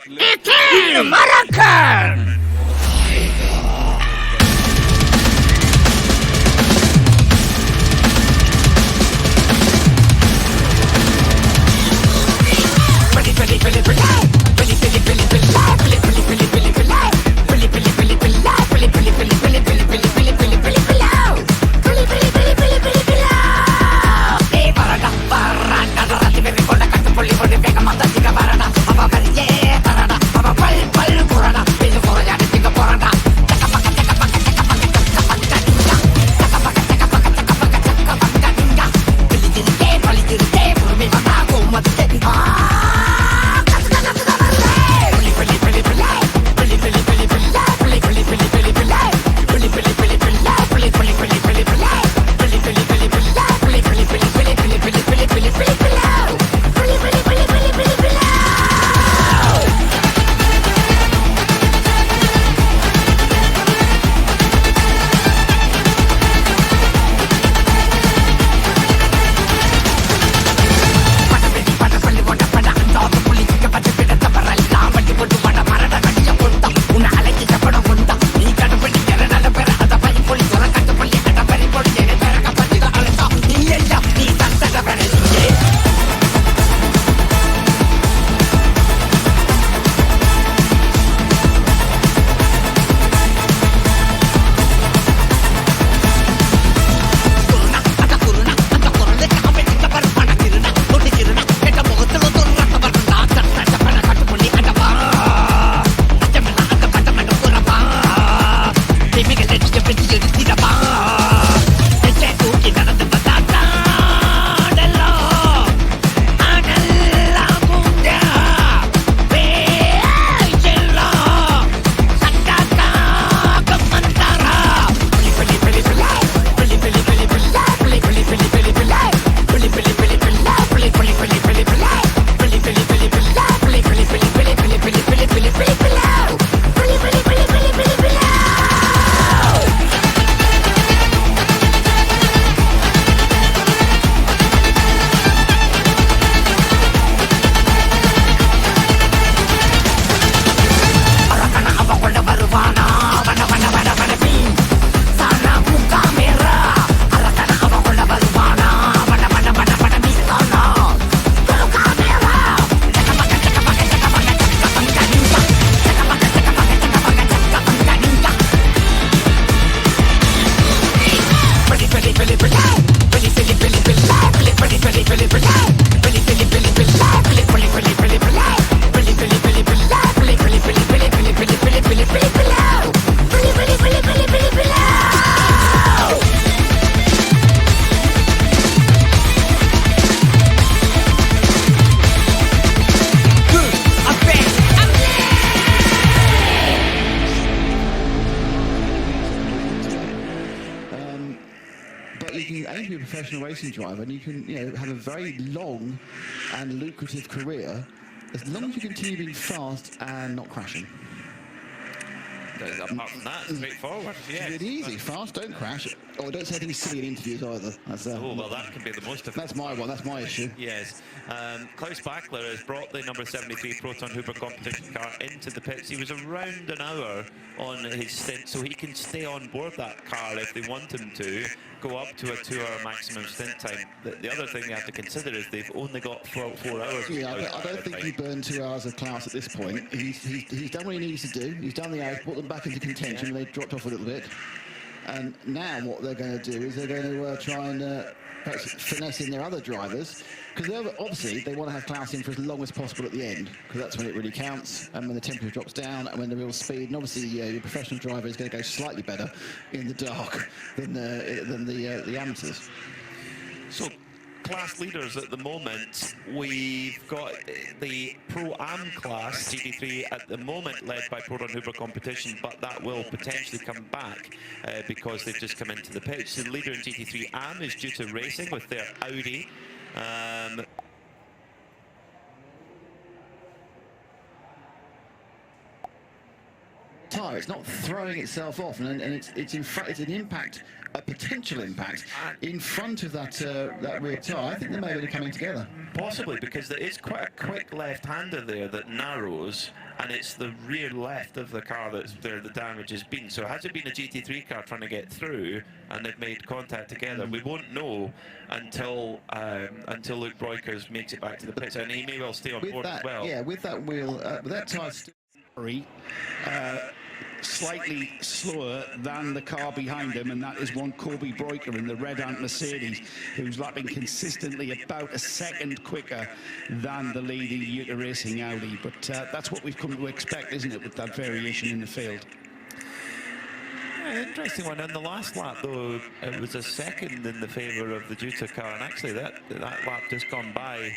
Itin Marakan! You can aim to be a professional racing driver, and you can, have a very long and lucrative career as long as you continue being fast and not crashing. Apart from that, straightforward. Yeah, it's really easy. Fast, don't crash, or don't say anything silly in interviews either. That's, oh well, that can be the most difficult. That's my one. That's my issue. Yes. Klaus Bachler has brought the number 73 Proton Hooper competition car into the pits. He was around an hour on his stint, so he can stay on board that car if they want him to go up to a 2-hour maximum stint time. The other thing they have to consider is they've only got 4 hours. Yeah, I don't think he burned 2 hours of Klaus at this point. He's done what he needs to do. He's done the hours, put them back into contention, and they dropped off a little bit. And now what they're going to do is they're going to try and perhaps finesse in their other drivers, because obviously they want to have Klaus in for as long as possible at the end, because that's when it really counts, and when the temperature drops down, and when the real speed. And obviously, the professional driver is going to go slightly better in the dark than the amateurs. So, class leaders at the moment, we've got the Pro-Am class, GT3, at the moment led by Proton Hooper competition, but that will potentially come back because they've just come into the pitch. The leader in GT3 Am is due to racing with their Audi. Tyre, it's not throwing itself off, and it's in front. It's an impact, a potential impact in front of that rear tyre. I think they may be coming together. Possibly, because there is quite a quick left-hander there that narrows, and it's the rear left of the car that's where the damage has been. So has it been a GT3 car trying to get through and they've made contact together? We won't know until Luke Breukers makes it back to the pits, and he may well stay on board as well. Yeah, with that wheel, with that tyre slightly slower than the car behind him, and that is one Kobe Breukers in the Red Ant Mercedes, who's lapping consistently about a second quicker than the leading Yuta Racing Audi. But that's what we've come to expect, isn't it, with that variation in the field? Yeah, interesting one. On the last lap, though, it was a second in the favour of the Yuta car, and actually that lap just gone by.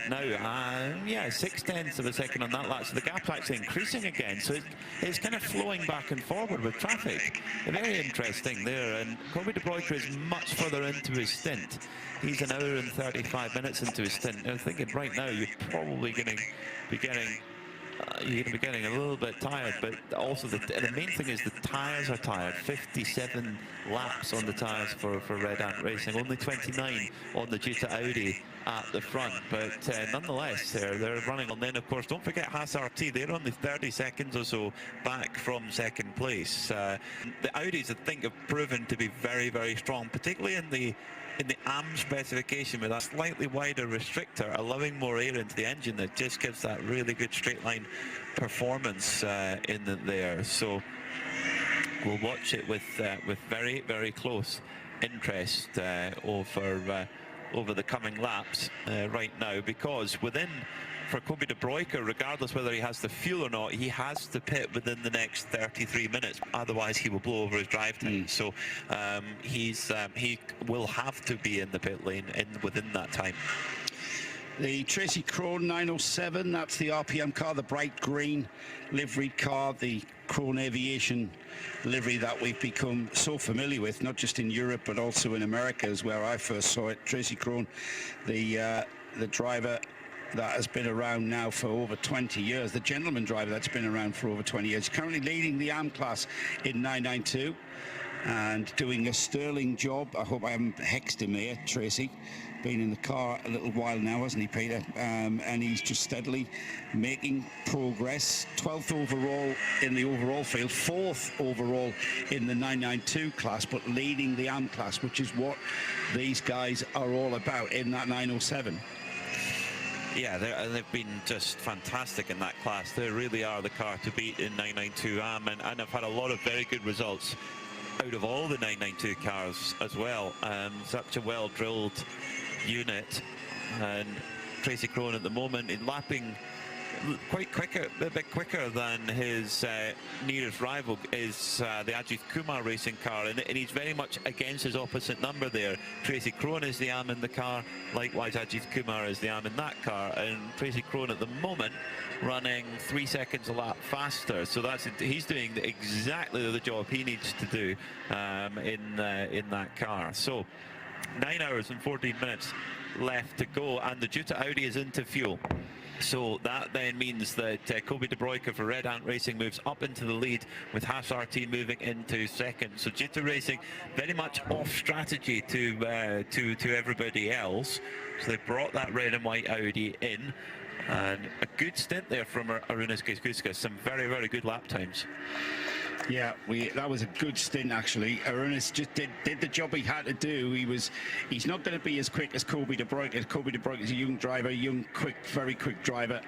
Now, yeah, 0.6 of a second on that lap, so the gap's actually increasing again, so it's kind of flowing back and forward with traffic. Very interesting there, and Kobe De Bruyker is much further into his stint. He's an hour and 35 minutes into his stint. I'm thinking right now you're probably going to be getting a little bit tired, but also the main thing is the tyres are tired. 57 laps on the tyres for Red Ant Racing, only 29 on the Yuta Audi at the front, but nonetheless they're running on. Then of course don't forget Haas RT, they're only 30 seconds or so back from second place. The Audis I think have proven to be very, very strong, particularly in the AM specification with a slightly wider restrictor, allowing more air into the engine that just gives that really good straight line performance there. So we'll watch it with very, very close interest over the coming laps right now, because for Kobe De Bruyker, regardless whether he has the fuel or not, he has to pit within the next 33 minutes. Otherwise, he will blow over his drive time. So he will have to be in the pit lane within that time. The Tracy Crone 907, that's the RPM car, the bright green liveried car, the Crone Aviation livery that we've become so familiar with, not just in Europe but also in America, is where I first saw it. Tracy Crone, the driver that has been around now for over 20 years, the gentleman driver that's been around for over 20 years, currently leading the AM class in 992 and doing a sterling job. I hope I haven't hexed him here, Tracy. Been in the car a little while now, hasn't he, Peter? And he's just steadily making progress. 12th overall in the overall field, 4th overall in the 992 class, but leading the AM class, which is what these guys are all about in that 907. Yeah, they've been just fantastic in that class. They really are the car to beat in 992 AM, and have had a lot of very good results out of all the 992 cars as well. Such a well-drilled unit, and Tracy Crone at the moment in lapping quite quicker, a bit quicker than his nearest rival is the Ajith Kumar Racing car, and he's very much against his opposite number there. Tracy Crone is the AM in the car, likewise Ajith Kumar is the AM in that car, and Tracy Crone at the moment running 3 seconds a lap faster, so he's doing exactly the job he needs to do in that car. So 9 hours and 14 minutes left to go, and the Yuta Audi is into fuel. So that then means that Kobe De Bruyker for Red Ant Racing moves up into the lead, with Haas RT moving into second. So Yuta Racing very much off strategy to everybody else. So they brought that red and white Audi in, and a good stint there from Arūnas Kauskas. Some very, very good lap times. Yeah, that was a good stint actually. Arūnas just did the job he had to do. He's not going to be as quick as Kobe De Bruyker. Kobe De Bruyker is a young driver, quick, very quick driver,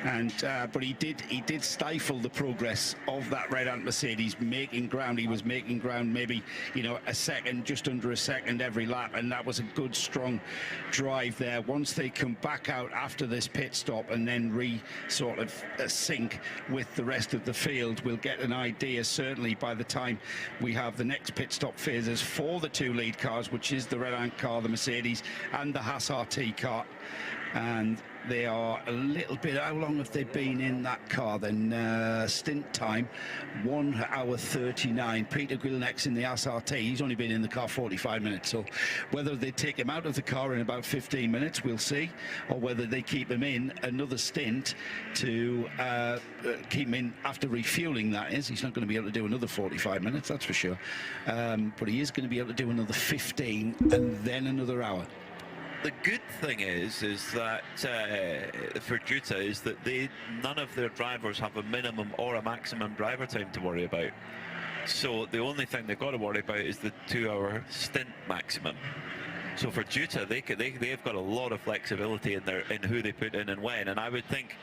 and but he did stifle the progress of that Red Ant Mercedes, making ground. He was making ground maybe a second, just under a second every lap, and that was a good strong drive there. Once they come back out after this pit stop and then sort of sync with the rest of the field, we'll get an idea certainly by the time we have the next pit stop phases for the two lead cars, which is the Red Ant car, the Mercedes, and the Haas RT car. And they are a little bit, how long have they been in that car then? Stint time, 1 hour 39. Peter Gwilneck's in the Haas RT, he's only been in the car 45 minutes. So whether they take him out of the car in about 15 minutes, we'll see, or whether they keep him in another stint to keep him in after refueling, that is. He's not going to be able to do another 45 minutes, that's for sure. But he is going to be able to do another 15 and then another hour. the good thing is that for Juta is that none of their drivers have a minimum or a maximum driver time to worry about. So the only thing they've got to worry about is the 2-hour stint maximum. So for Juta, they've got a lot of flexibility in who they put in and when, and I would think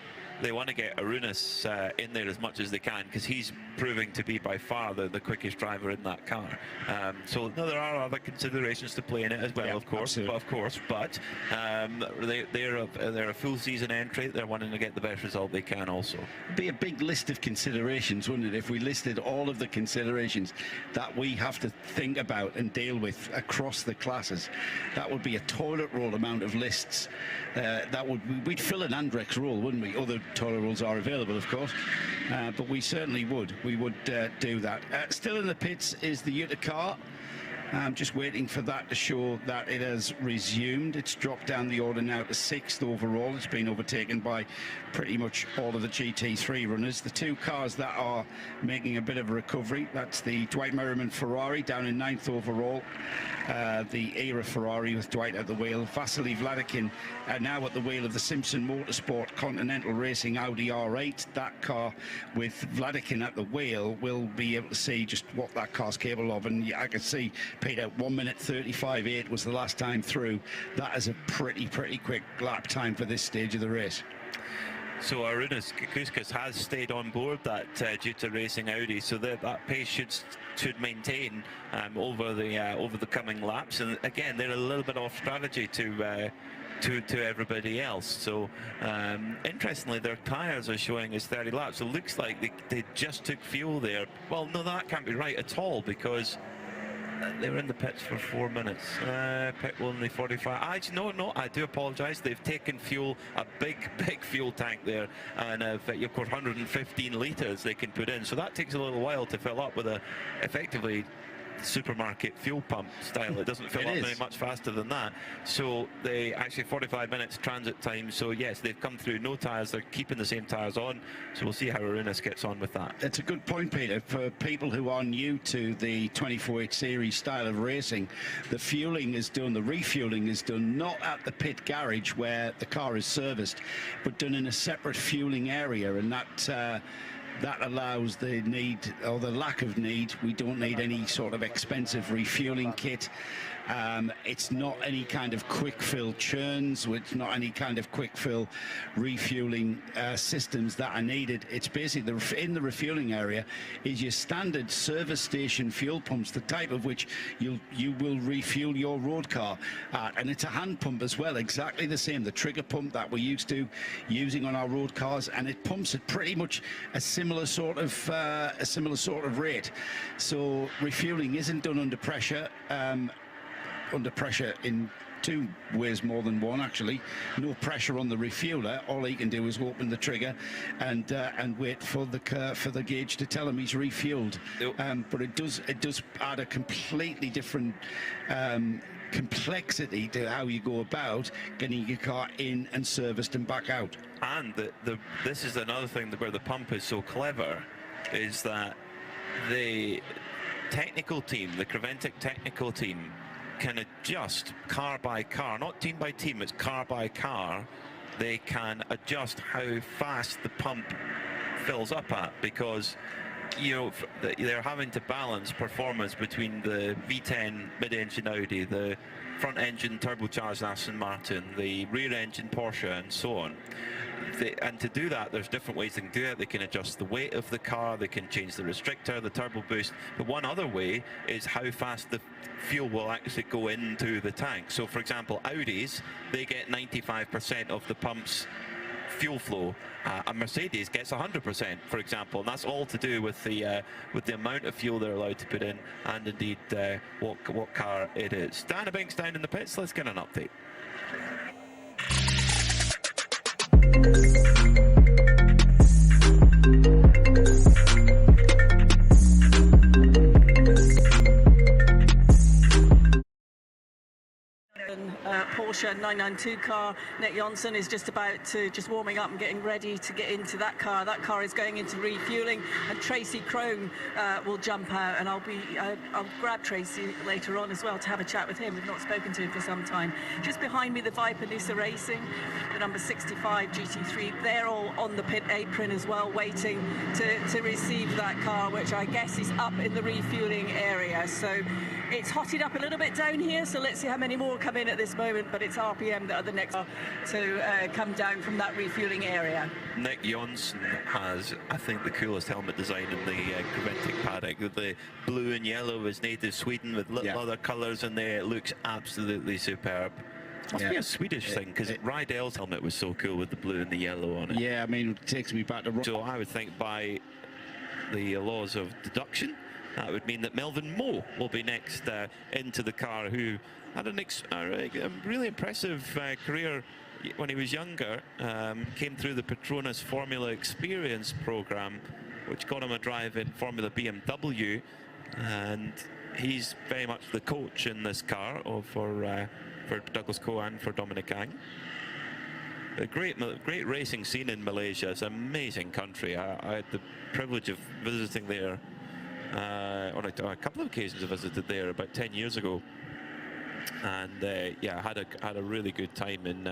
they want to get Arunas in there as much as they can, because he's proving to be by far the quickest driver in that car. So no, there are other considerations to play in it as well, Yeah, of course. But they're a full season entry. They're wanting to get the best result they can also. It'd be a big list of considerations, wouldn't it, if we listed all of the considerations that we have to think about and deal with across the classes. That would be a toilet roll amount of lists. We'd fill an Andrex rule, wouldn't we? Other toilet rolls are available, of course, but we certainly would. We would do that. Still in the pits is the Yuta car. I'm just waiting for that to show that it has resumed. It's dropped down the order now to 6th overall. It's been overtaken by pretty much all of the GT3 runners. The two cars that are making a bit of a recovery, that's the Dwight Merriman Ferrari down in 9th overall, the ERA Ferrari with Dwight at the wheel, Vasily Vladikin now at the wheel of the Simpson Motorsport Continental Racing Audi R8. That car with Vladikin at the wheel will be able to see just what that car's capable of, and I can see, Peter, 1 minute 35.8 was the last time through. That is a pretty quick lap time for this stage of the race. So Arunas Kukuskas has stayed on board that Juta Racing Audi, so that pace should maintain over the coming laps. And again, they're a little bit off strategy to everybody else. So interestingly, their tyres are showing as 30 laps. So it looks like they just took fuel there. Well, no, that can't be right at all, because they were in the pits for 4 minutes. Pit only 45. No, I do apologise. They've taken fuel, a big fuel tank there, and of course 115 litres they can put in. So that takes a little while to fill up with a effectively supermarket fuel pump style. It doesn't fill up very much faster than that. So they actually 45 minutes transit time. So yes, they've come through no tyres. They're keeping the same tyres on. So we'll see how Arunas gets on with that. It's a good point, Peter. For people who are new to the 24H series style of racing, the fueling is done, the refueling is done not at the pit garage where the car is serviced, but done in a separate fueling area, and that allows the need, or the lack of need. We don't need any sort of expensive refueling kit. It's not any kind of quick fill churns, it's not any kind of quick fill refueling systems that are needed. It's basically in the refueling area is your standard service station fuel pumps, the type of which you will refuel your road car at, and it's a hand pump as well, exactly the same, the trigger pump that we're used to using on our road cars, and it pumps at pretty much a similar sort of rate. So refueling isn't done under pressure. Under pressure in two ways more than one, actually. No pressure on the refueler. All he can do is open the trigger and wait for the gauge to tell him he's refueled. But it does add a completely different complexity to how you go about getting your car in and serviced and back out. And this is another thing where the pump is so clever, is that the technical team, the Creventic technical team, can adjust car by car, not team by team, it's car by car. They can adjust how fast the pump fills up at, because they're having to balance performance between the V10 mid-engine Audi, the front-engine turbocharged Aston Martin, the rear-engine Porsche, and so on. And to do that, there's different ways they can do it. They can adjust the weight of the car, they can change the restrictor, the turbo boost. But one other way is how fast the fuel will actually go into the tank. So for example, Audis, they get 95% of the pump's fuel flow. A Mercedes gets 100%, for example, and that's all to do with the amount of fuel they're allowed to put in, and indeed what car it is. Dana Binks down in the pits. Let's get an update. Porsche Porsche 992 car. Nick Jonsson is just about to, just warming up and getting ready to get into that car. That car is going into refueling, and Tracy Crone will jump out, and I'll grab Tracy later on as well to have a chat with him. We've not spoken to him for some time. Just behind me, the Viper Nisa Racing, the number 65 GT3. They're all on the pit apron as well, waiting to receive that car, which I guess is up in the refueling area. So it's hotted up a little bit down here, so let's see how many more come in at this moment, but it's RPM that are the next to come down from that refueling area. Nick Jonsson has, I think, the coolest helmet design in the Creventic paddock. The blue and yellow is native Sweden with little other colours in there. It looks absolutely superb. Must be a Swedish thing, because Rydell's helmet was so cool with the blue and the yellow on it. Yeah, I mean, it takes me back to... So I would think by the laws of deduction, that would mean that Melvin Moe will be next into the car, who had a really impressive career when he was younger. Came through the Petronas Formula Experience program, which got him a drive in Formula BMW, and he's very much the coach in this car for Douglas Coe and for Dominic Ang. A great racing scene in Malaysia. It's an amazing country. I had the privilege of visiting there on a couple of occasions. I visited there about 10 years ago, and yeah, had a really good time in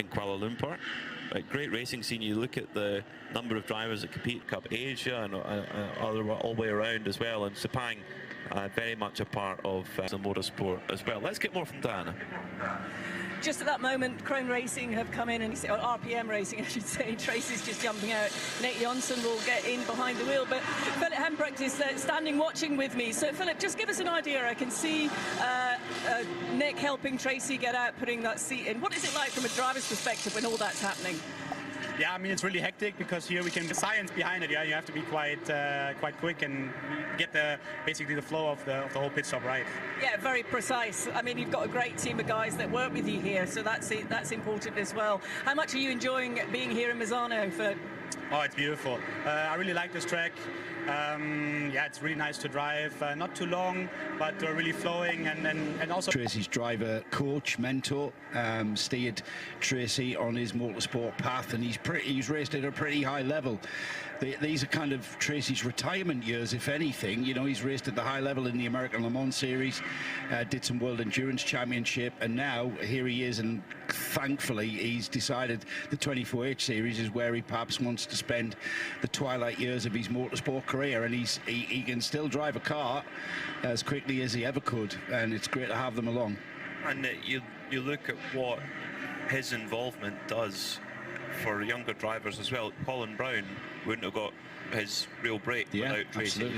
Kuala Lumpur. A great racing scene. You look at the number of drivers that compete Cup Asia and all the way around as well, and Sepang very much a part of the motorsport as well. Let's get more from Diana. Just at that moment, Crone Racing have come in, and or RPM Racing, I should say. Tracy's just jumping out. Nate Jonsson will get in behind the wheel, but Philip Hemprecht is standing watching with me. So, Philip, just give us an idea. I can see Nick helping Tracy get out, putting that seat in. What is it like from a driver's perspective when all that's happening? Yeah, I mean, it's really hectic, because here we can the science behind it. Yeah, you have to be quite quick and get basically the flow of the whole pit stop right. Yeah, very precise. I mean, you've got a great team of guys that work with you here, so that's important as well. How much are you enjoying being here in Misano, Philip? Oh, it's beautiful. I really like this track. Yeah, it's really nice to drive. Not too long, but really flowing, and also Tracy's driver, coach, mentor, steered Tracy on his motorsport path, and he's raced at a pretty high level. These are kind of Tracy's retirement years, if anything. You know, he's raced at the high level in the American Le Mans Series, did some World Endurance Championship, and now here he is, and thankfully he's decided the 24H Series is where he perhaps wants to spend the twilight years of his motorsport career, and he can still drive a car as quickly as he ever could, and it's great to have them along. And you look at what his involvement does for younger drivers as well. Colin Brown wouldn't have got his real break without Tracy.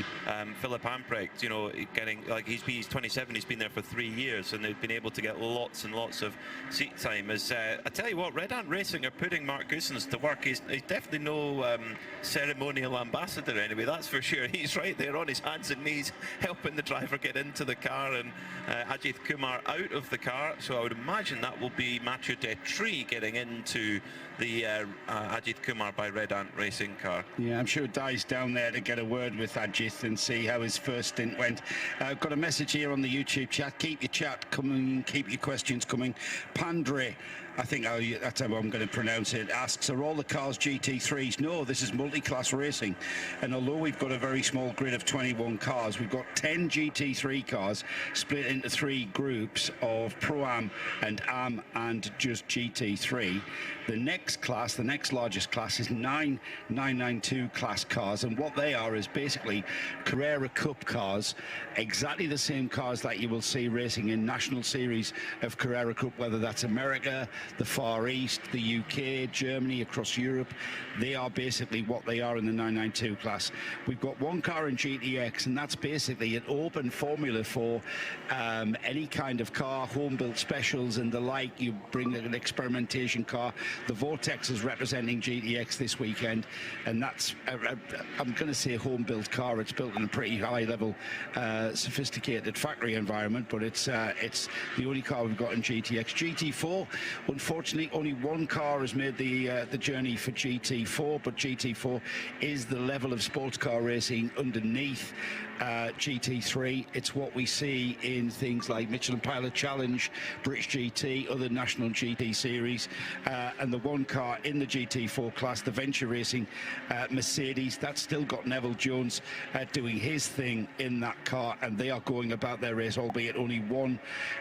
Philip Hemprecht, you know, getting, like, he's 27, he's been there for 3 years, and they've been able to get lots and lots of seat time. I tell you what, Red Ant Racing are putting Mark Goossens to work. He's definitely no ceremonial ambassador anyway, that's for sure. He's right there on his hands and knees helping the driver get into the car, and Ajith Kumar out of the car, so I would imagine that will be Mathieu Detry getting into the Ajith Kumar by Red Ant Racing car. Yeah, I'm sure Di's down there to get a word with Ajith and see how his first stint went. I've got a message here on the YouTube chat. Keep your chat coming, keep your questions coming. Pandre, I think that's how I'm going to pronounce it, asks, are all the cars GT3s? No, this is multi-class racing. And although we've got a very small grid of 21 cars, we've got 10 GT3 cars split into 3 groups of Pro-Am and Am and just GT3. The next class, the next largest class, is 9 992 class cars, and what they are is basically Carrera Cup cars, exactly the same cars that you will see racing in National Series of Carrera Cup, whether that's America, the Far East, the UK, Germany, across Europe. They are basically what they are in the 992 class. We've got one car in GTX, and that's basically an open formula for any kind of car, home-built specials and the like. You bring an experimentation car. The Vortex is representing GTX this weekend, and that's, I'm going to say, a home-built car. It's built in a pretty high-level, sophisticated factory environment, but it's the only car we've got in GTX. GT4, Unfortunately, only one car has made the journey for GT4, but GT4 is the level of sports car racing underneath GT3. It's what we see in things like Michelin Pilot Challenge, British GT, other national GT series, and the one car in the GT4 class, the Venture Racing Mercedes, that's still got Neville Jones doing his thing in that car, and they are going about their race, albeit only one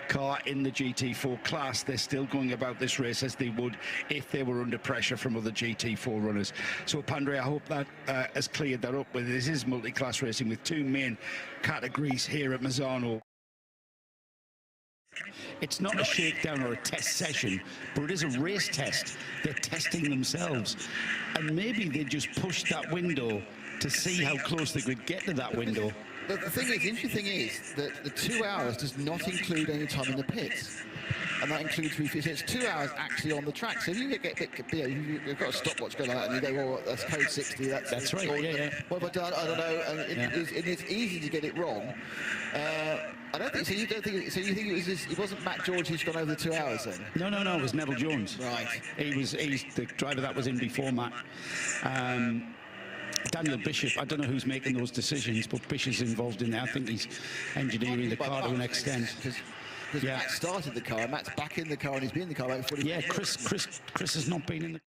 car in the GT4 class. They're still going about this race as they would if they were under pressure from other GT4 runners. So Pandre, I hope that has cleared that up. This is multi-class racing with two main categories here at Misano. It's not a shakedown or a test session, but it is a race test. They're testing themselves, and maybe they just pushed that window to see how close they could get to that window. The thing is, the interesting thing is that the 2 hours does not include any time in the pits. And that includes refits. It's 2 hours actually on the track. So if you you've got a stopwatch going on and you go, well, that's code 60. That's right. Yeah. What have I done? I don't know. And it's easy to get it wrong. I don't think so. You don't think so? You think it wasn't Matt George who's gone over the 2 hours then? No. It was Neville Jones. Right. He's the driver that was in before Matt. Daniel Bishop, I don't know who's making those decisions, but Bishop's involved in there. I think he's engineering the car to an extent. Because Matt started the car, Matt's back in the car, and he's been in the car about 40 Chris has not been in the